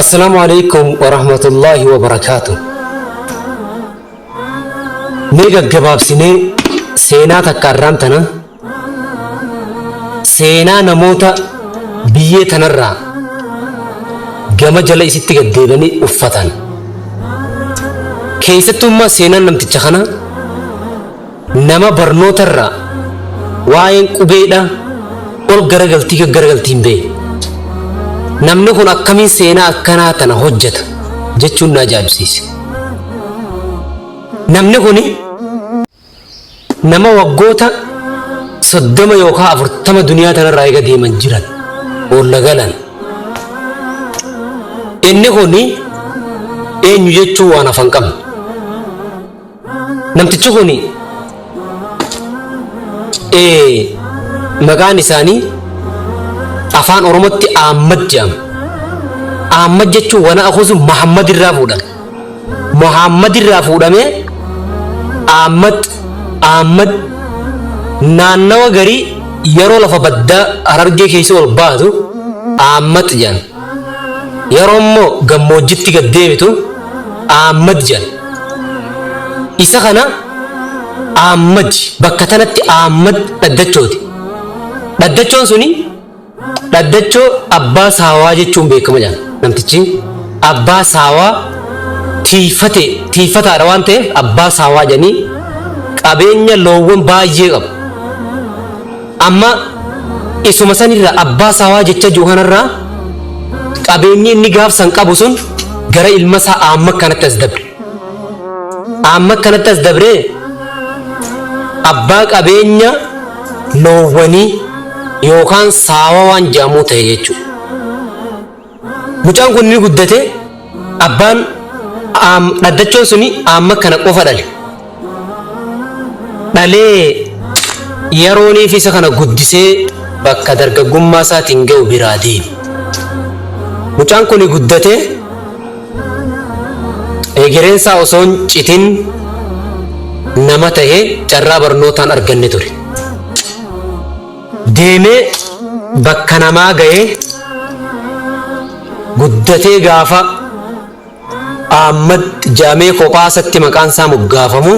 السلام عليكم ورحمة الله وبركاته. نيجا جباب سنة سينا تكرم تنا سينا نموتا بيه تنرى جما جل يسيت جديدني أفتان كيستوما سينا نمتجخنا نما برنو ترى وين كوبيدا أول جرجل تيجا جرجل تيمبي namni kun akkamiin seenaa akkanaa tana hojjeta jechuun na ajaa'ibsiise. Namni kun nama waggoota 30 yookaan 40 duniyaa tanarraa eega deeman jiran boolla galan. Inni kun eenyu jechuu waan afaan qabna. Namtichi kun maqaan isaanii afaan oromootti Ahmad jedhama. Ahmad jechuun wana akuusu Muhammad irraa fuudhame. Muhammad irraa fuudhame Ahmad naannawa garii yeroo lafa baddaa Harargee keessa ol baatu Ahmad jedhama. Yeroo immoo gammoojjitti gad deebitu Ahmad jedhama. Isa kana Ahmad bakka tanatti Ahmad dhaddachooti. Dhaddachoon suni dhaddachoo abbaa saawaa jechuun beekama jira. Namtichi abbaa saawaa tiifataadha waan ta'eef abbaa saawaa jedhanii qabeenya loowwan baay'ee qaba. Amma isuma sanirraa abbaa saawaa jecha jiru kanarraa qabeenyi inni gaafsan qabu sun gara ilma isaa Ahmad kanatti as dabre. Ahmad kanatti as dabree abbaa qabeenya loowwanii yookaan saawaa waan jedhamu ta'e jechuudha. Mucaan kun ni guddate abbaan dhaddachoon suni Ahmad kana qofa dhale. Dhalee yerooniif isa kana guddisee bakka dargaggummaa isaatiin ga'u biraa deeme. Mucaan kun guddate egereensaa osoo hin citin nama ta'ee carraa barnootaan arganne ture. Deemee bakka namaa ga'ee guddatee gaafa Ahmad jaamee kophaasatti maqaan isaa moggaafamu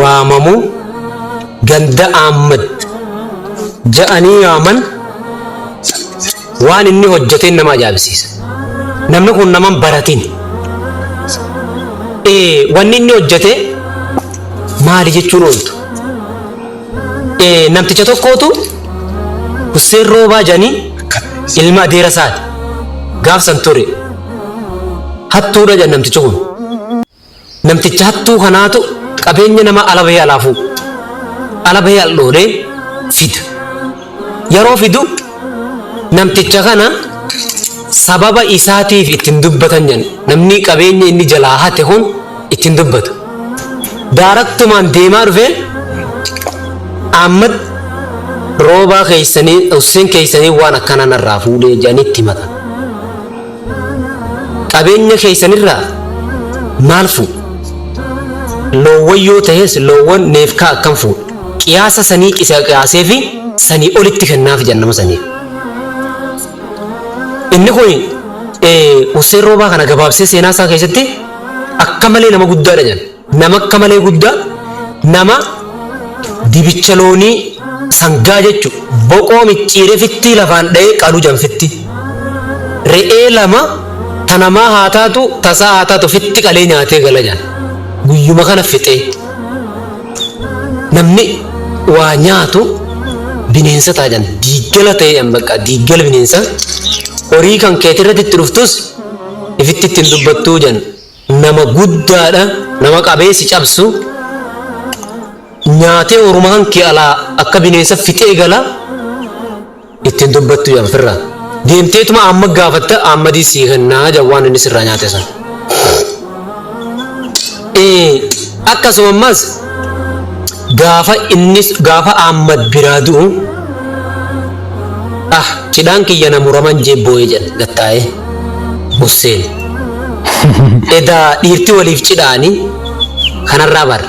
waamamu ganda Ahmad ja'anii waaman waan inni hojjeteen nama ajaa'ibsiisa. Namni kun nama baratiin wanni inni hojjete maali jechuun ooltu. Namticha tokkootu Hussein Roobaa jedhanii ilma adeera isaati gaafsan ture. Hattuudha jedhan namtichi kun. Namticha hattuu kanaatu qabeenya nama ala bahee alaafu ala bahee aldhoodhee fida. Yeroo fidu namticha kana sababa isaatiif ittiin dubbatan jedhan namni qabeenya inni jalaa hate kun ittiin dubbata. Daaraktumaan deemaa dhufee Ahmad Roobaa keessanii Hussein keessanii waan akkana narraa fuudhee jedhanitti himatan. Qabeenya keessanirraa maal fuudhu? Loowwan yoo ta'es loowwan neefkaa akkam fuudhu? Qiyaasa sanii qiyaasee fi sanii olitti kennaaf jennama saniif. Inni kun Hussein Roobaa kana gabaabsee seenaa isaa keessatti akka malee nama guddaadha jedhan. Nama akka malee guddaa nama dibicha loonii sangaa jechuun boqoo micciiree fittii lafaan dha'ee qalu janfitti. Re'ee lama tanamaa haa taatu tasaa haa taatu fitti qalee nyaatee gala jedhan. Guyyuma kana fixee namni waa nyaatu bineensa ta'a jedhan. Diiggala ta'ee bakka diiggala bineensa horii kan keetirratti itti dhuftus ifitti ittiin dubbattuu jedhan. Nama guddaadha nama qabeessi cabsu. Nyaatee orumaan kee alaa akka bineensa fixee gala ittiin dubbattu yaafirraa deemteetuma amma gaafatta Ahmadii sii kennaa jawwaan inni sirraa nyaate san. Akkasuma ammas gaafa Ahmad biraa du'u cidhaan kiyya na muraman jeebboo'ee jedha gattaa'ee Hussein. Edaa dhiirti waliif cidhaanii kanarraa bara.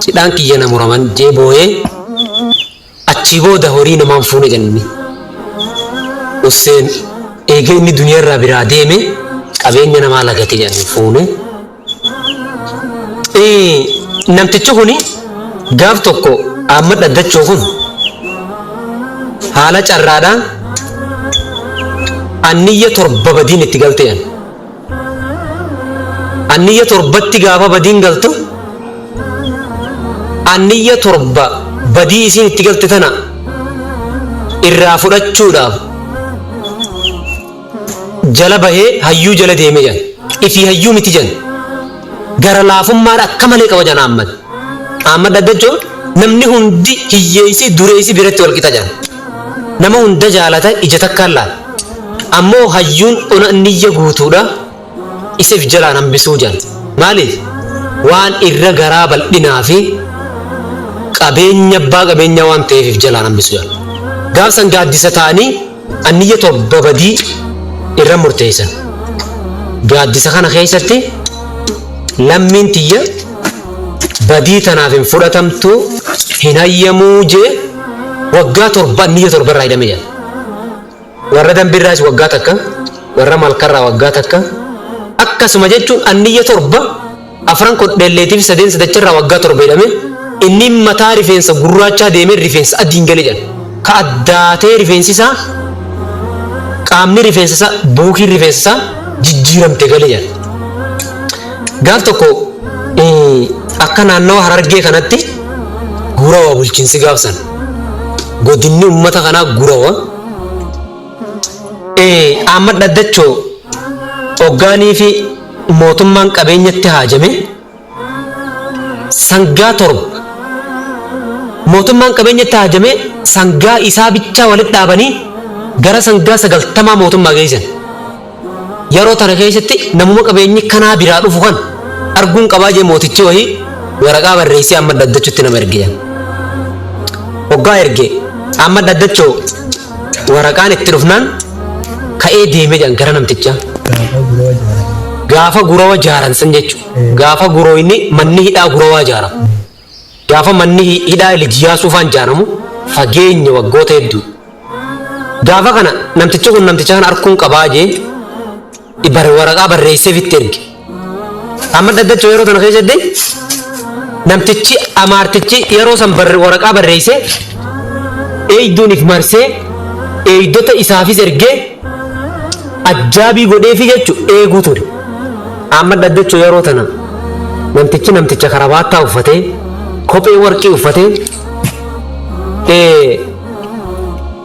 Cidhaan kiyya na muraman jeeboo'ee achi booda horii namaan fuune jennani. Hussein eega inni duniyaa irraa biraa deeme qabeenya namaa lagate jedhanii fuune. Namtichi kuni gaaf tokko Ahmad Daddachoo kun haala carraadhaan anniyya torba badiin itti galte jedhan. Anniyya torbatti gaafa badiin galtu anniyya torba badii isiin itti galte tana irraa fudhachuudhaaf jala bahee hayyuu jala deeme jedhan. Ifii hayyuu miti jedhan. Gara laafummaadha akka malee qaba jedhan Ahmad. Ahmad Daddachoo namni hundi hiyyeessi dureessi biratti wal qixa jedhan. Nama hunda jaalata ija takkaan laala. Ammoo hayyuun ona niyya guutuudha isif jalaan hambisuu jedhan. Maaliif? Waan irra garaa bal'inaa fi qabeenya abbaa qabeenyaa waan ta'eef jalaan hambisuu jedhan. Gaafsan gaaddisa ta'anii anniyya torba badii irra murteessan. Gaaddisa kana keessatti lammiin tiyya badii tanaaf hin fudhatamtu hin hayyamuu jee waggaa torba anniyya torba irraa hidhame jedha. Warra dambirraas waggaa takka, warra malkarraa waggaa takka. Akkasuma jechuun anniyya torba afran kodheelleetiif sadeen sadacharraa waggaa torba hidhame. Inni mataa rifeensa gurraachaa deemee rifeensa adiin gale jedha. Ka addaatee rifeensisaa qaamni rifeensisaa buukiin rifeensisaa jijjiiramte gale jedha. Gaaf tokko akka naannoo Harargee kanatti Gurawa bulchiinsi gaafsan. Godinni uummata kanaa Gurawa. Ahmad Daddachoo hoggaanii fi mootummaan qabeenyatti haajame sangaa torba. Mootummaan qabeenyatti haajame sangaa isaa bichaa walitti dhaabanii gara sangaa 90 mootummaa geessan. Yeroo tana keessatti namuma qabeenyi kanaa biraa dhufu kan arguun qabaa jee mootichi wahii waraqaa barreessee Ahmad Daddachuutti nama erge. Hoggaa erge Ahmad Daddachoo waraqaan itti dhufnaan ka'ee deemee jedhan gara namtichaa. Gaafa Gurawa jaaran san jechuudha. Gaafa Gurooyni manni hidhaa Gurawaa jaarama. Gaafa manni hidhaa Ilijiyaasuu faan jaaramu fageenya waggoota hedduu. Gaafa kana namtichi kun namticha kana arguun qabaa jee waraqaa barreessee fitti erge. Ahmad Daddachoo yeroo tana keessatti namtichi amaartichi yeroo san waraqaa barreessee eeyduuniif marsee eeydota isaafis ergee ajjaabii godheefi jechuun eeguu ture. Ahmad Daddachoo yeroo tana namticha karabaattaa uffatee kophee warqii uffatee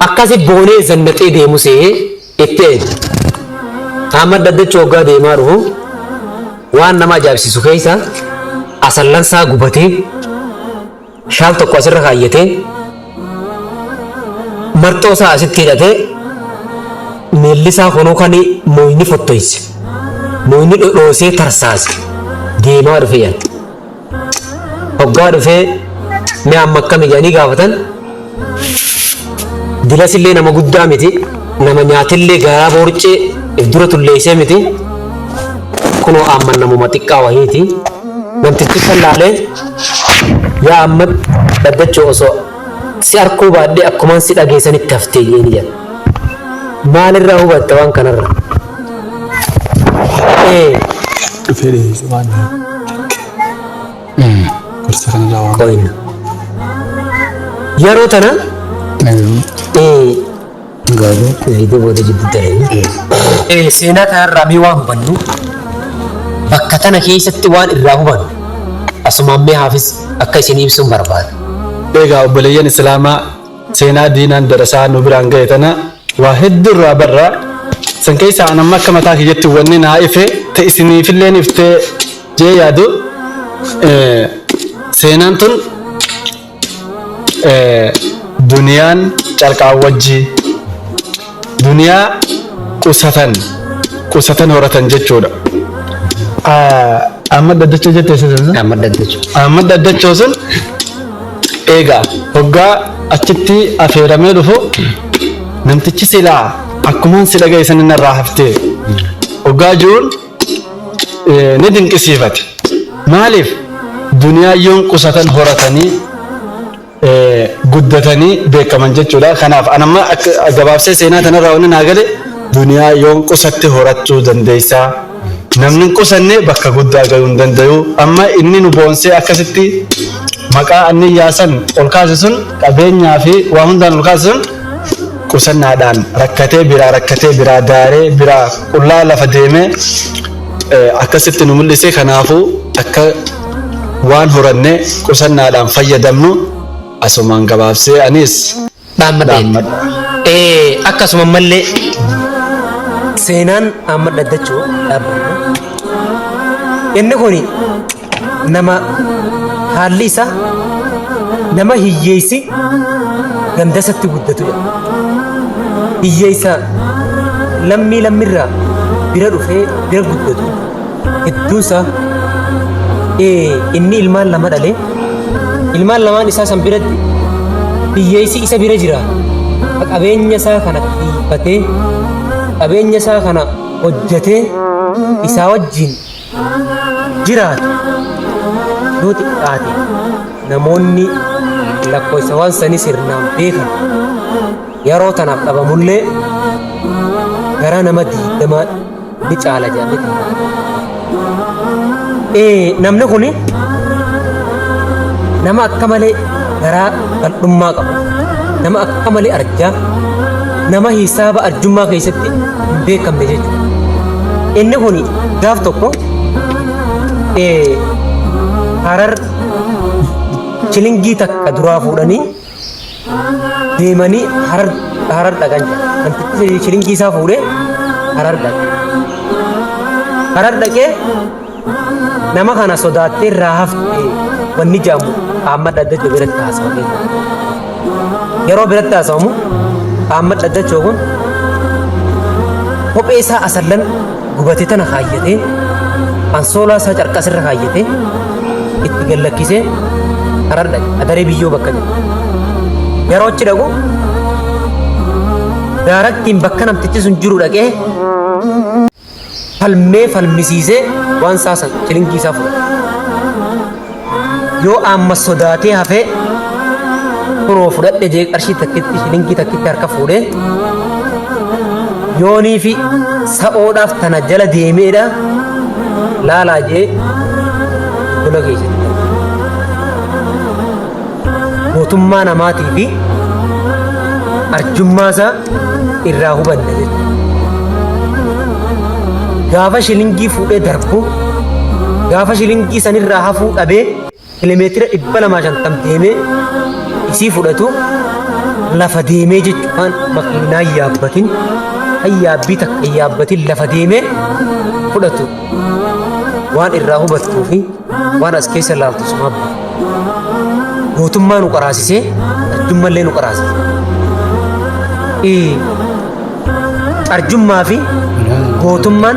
akkasi boonee zannatee deemu se'ee itti eege. Ahmad Daddachoo hoggaa deemaa dhufu waan nama ajaa'ibsiisu keessa asallansaa gubatee shaal tokko asirra kaayyatee marxoo isaa asitti hidhatee miilli isaa kunuu kan mooyni fottoyse mooyni dhodhoosee tarsaase deemaa dhufe yan. Hoggaa dhufee mee amma akkami jedhanii gaafatan dilasillee nama guddaa miti nama nyaatillee garaa boorcee if dura tulleessee miti kunoo amma namuma xiqqaa wahiiti. Namtichi kan laalee yaa Ahmad Daddachoo osoo si arkuu baadhee akkumaan si dhageessanitti haftee jedhanii jedha. Maalirraa hubatte waan kanarra? Yeroo tana seenaa kanarraa mee waan hubannu bakka tana keessatti waan irraa hubannu asumaan mee haafis akka isin ibsuun barbaada. Egaa obboleeyyan Islaamaa seenaa diinaan darasaa nu biraan ga'e tana waa hedduu irraa barraa san keessaa an amma akka mataa kiyyatti wanni naa ife ta isiniifillee iftee jee yaadu seenaan tun duniyaan calqaa wajjii duniyaa qusatan horatan jechuudha. Ahmad Daddachoo jettee sun Ahmad Daddachoo sun egaa hoggaa achitti affeeramee dhufu namtichi silaa akkumaan si dhageessan inni irraa haftee hoggaa jiruun ni dinqisiifate. Maaliif duniyaa yoon qusatan horatanii guddatanii beekaman jechuudha. Kanaaf anamma gabaabsee seenaa tanarraa wanni naa gale duniyaa yoon qusatte horachuu dandeessaa namni qusanne bakka guddaa gahuu hin danda'u. Amma inni nu boonsee akkasitti maqaa inni yaasan ol kaase sun qabeenyaa fi waa hundaan ol kaase sun qusannaadhaan rakkatee biraa daaree biraa qullaa lafa deemee akkasitti nu mul'ise. Kanaafuu akka waan horannee qusannaadhaan fayyadamnu asumaan gabaabsee anis dhaammadha. Akkasuma mallee seenaan Ahmad Daddachoo dhaabbanna. Inni kun nama haalli isaa nama hiyyeessi gandasatti guddatudha. Hiyyeessa lammiirraa bira dhufee bira guddatu hedduunsaa inni ilmaan lama dhalee ilmaan lamaan isaa san biratti hiyyeessi isa bira jira. Qabeenya isaa kana dhiibbatee qabeenya isaa kana hojjetee isaa wajjin jiraatu yoo xiqqaate namoonni lakkoofsa waan sanii sirnaan beekan yeroo tanaaf dhabamullee gara nama 20 ni caala jedhamee. Namni kun nama akka malee garaa bal'ummaa qabu, nama akka malee arjaa, nama hisaaba arjummaa keessatti hin beekamne jechuudha. Inni kun gaaf tokko Harar shilingii takka duraa fuudhanii deemanii Harar dhaqan. Namtichi shilingii isaa fuudhee Harar dhaqe. Harar dhaqee nama kana sodaattee irraa haftee wanni jedhamu Ahmad Daddachoo biratti haasawame. Yeroo biratti haasawamu Ahmad Daddachoo kun kophee isaa asallan gubatee tana kaayyatee ansoolaa isaa carqasirra kaayyatee itti gallakkisee Harar dhaqe. Adaree biyyoo bakka jedhu. Yeroo achi dhaqu daarattiin bakka namtichi sun jiru dhaqee falmisiisee waan saasan shilingii isaa fudhate. Yoo amma sodaatee hafee kunoo fudhadhe jee qarshii takkitti shilingii takkitti harka fuudhee yoonii fi sa'oodhaaf tana jala deemeedha laalaa jee lola keessatti mootummaa namaatii fi arjummaa isaa irraa hubanne jechuudha. Gaafa shilingii fuudhee darbu gaafa shilingii sanirraa hafuu dhabee kilomeetira 250 deemee isii fudhatu lafa deemee jechuudhaan makiinaa yaabbatin hayyaabbii takka yaabbatin lafa deemee fudhatu waan irraa hubattuu fi waan as keessa laaltu suma mootummaa nu qaraasisee arjummallee nu qaraasise. Arjummaa fi gootummaan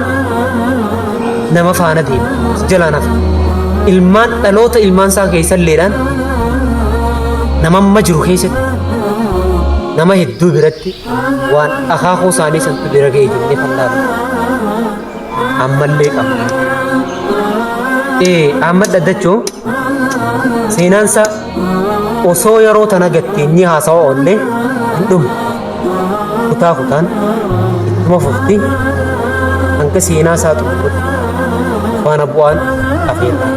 nama faana deema jalaan hafe. Ilmaan dhaloota ilmaan isaa keessalleedhaan nama amma jiru keessatti nama hedduu biratti waan akaakuu isaanii santu bira ga'e jennee fallaalu ammallee qabna. Ahmad Daddachoo seenaan isaa osoo yeroo tana gatteenyee haasawa oollee hin dhumu. Kutaa kutaan ittuma fufti hanga seenaa isaa xumurutti faana bu'aan afeerra.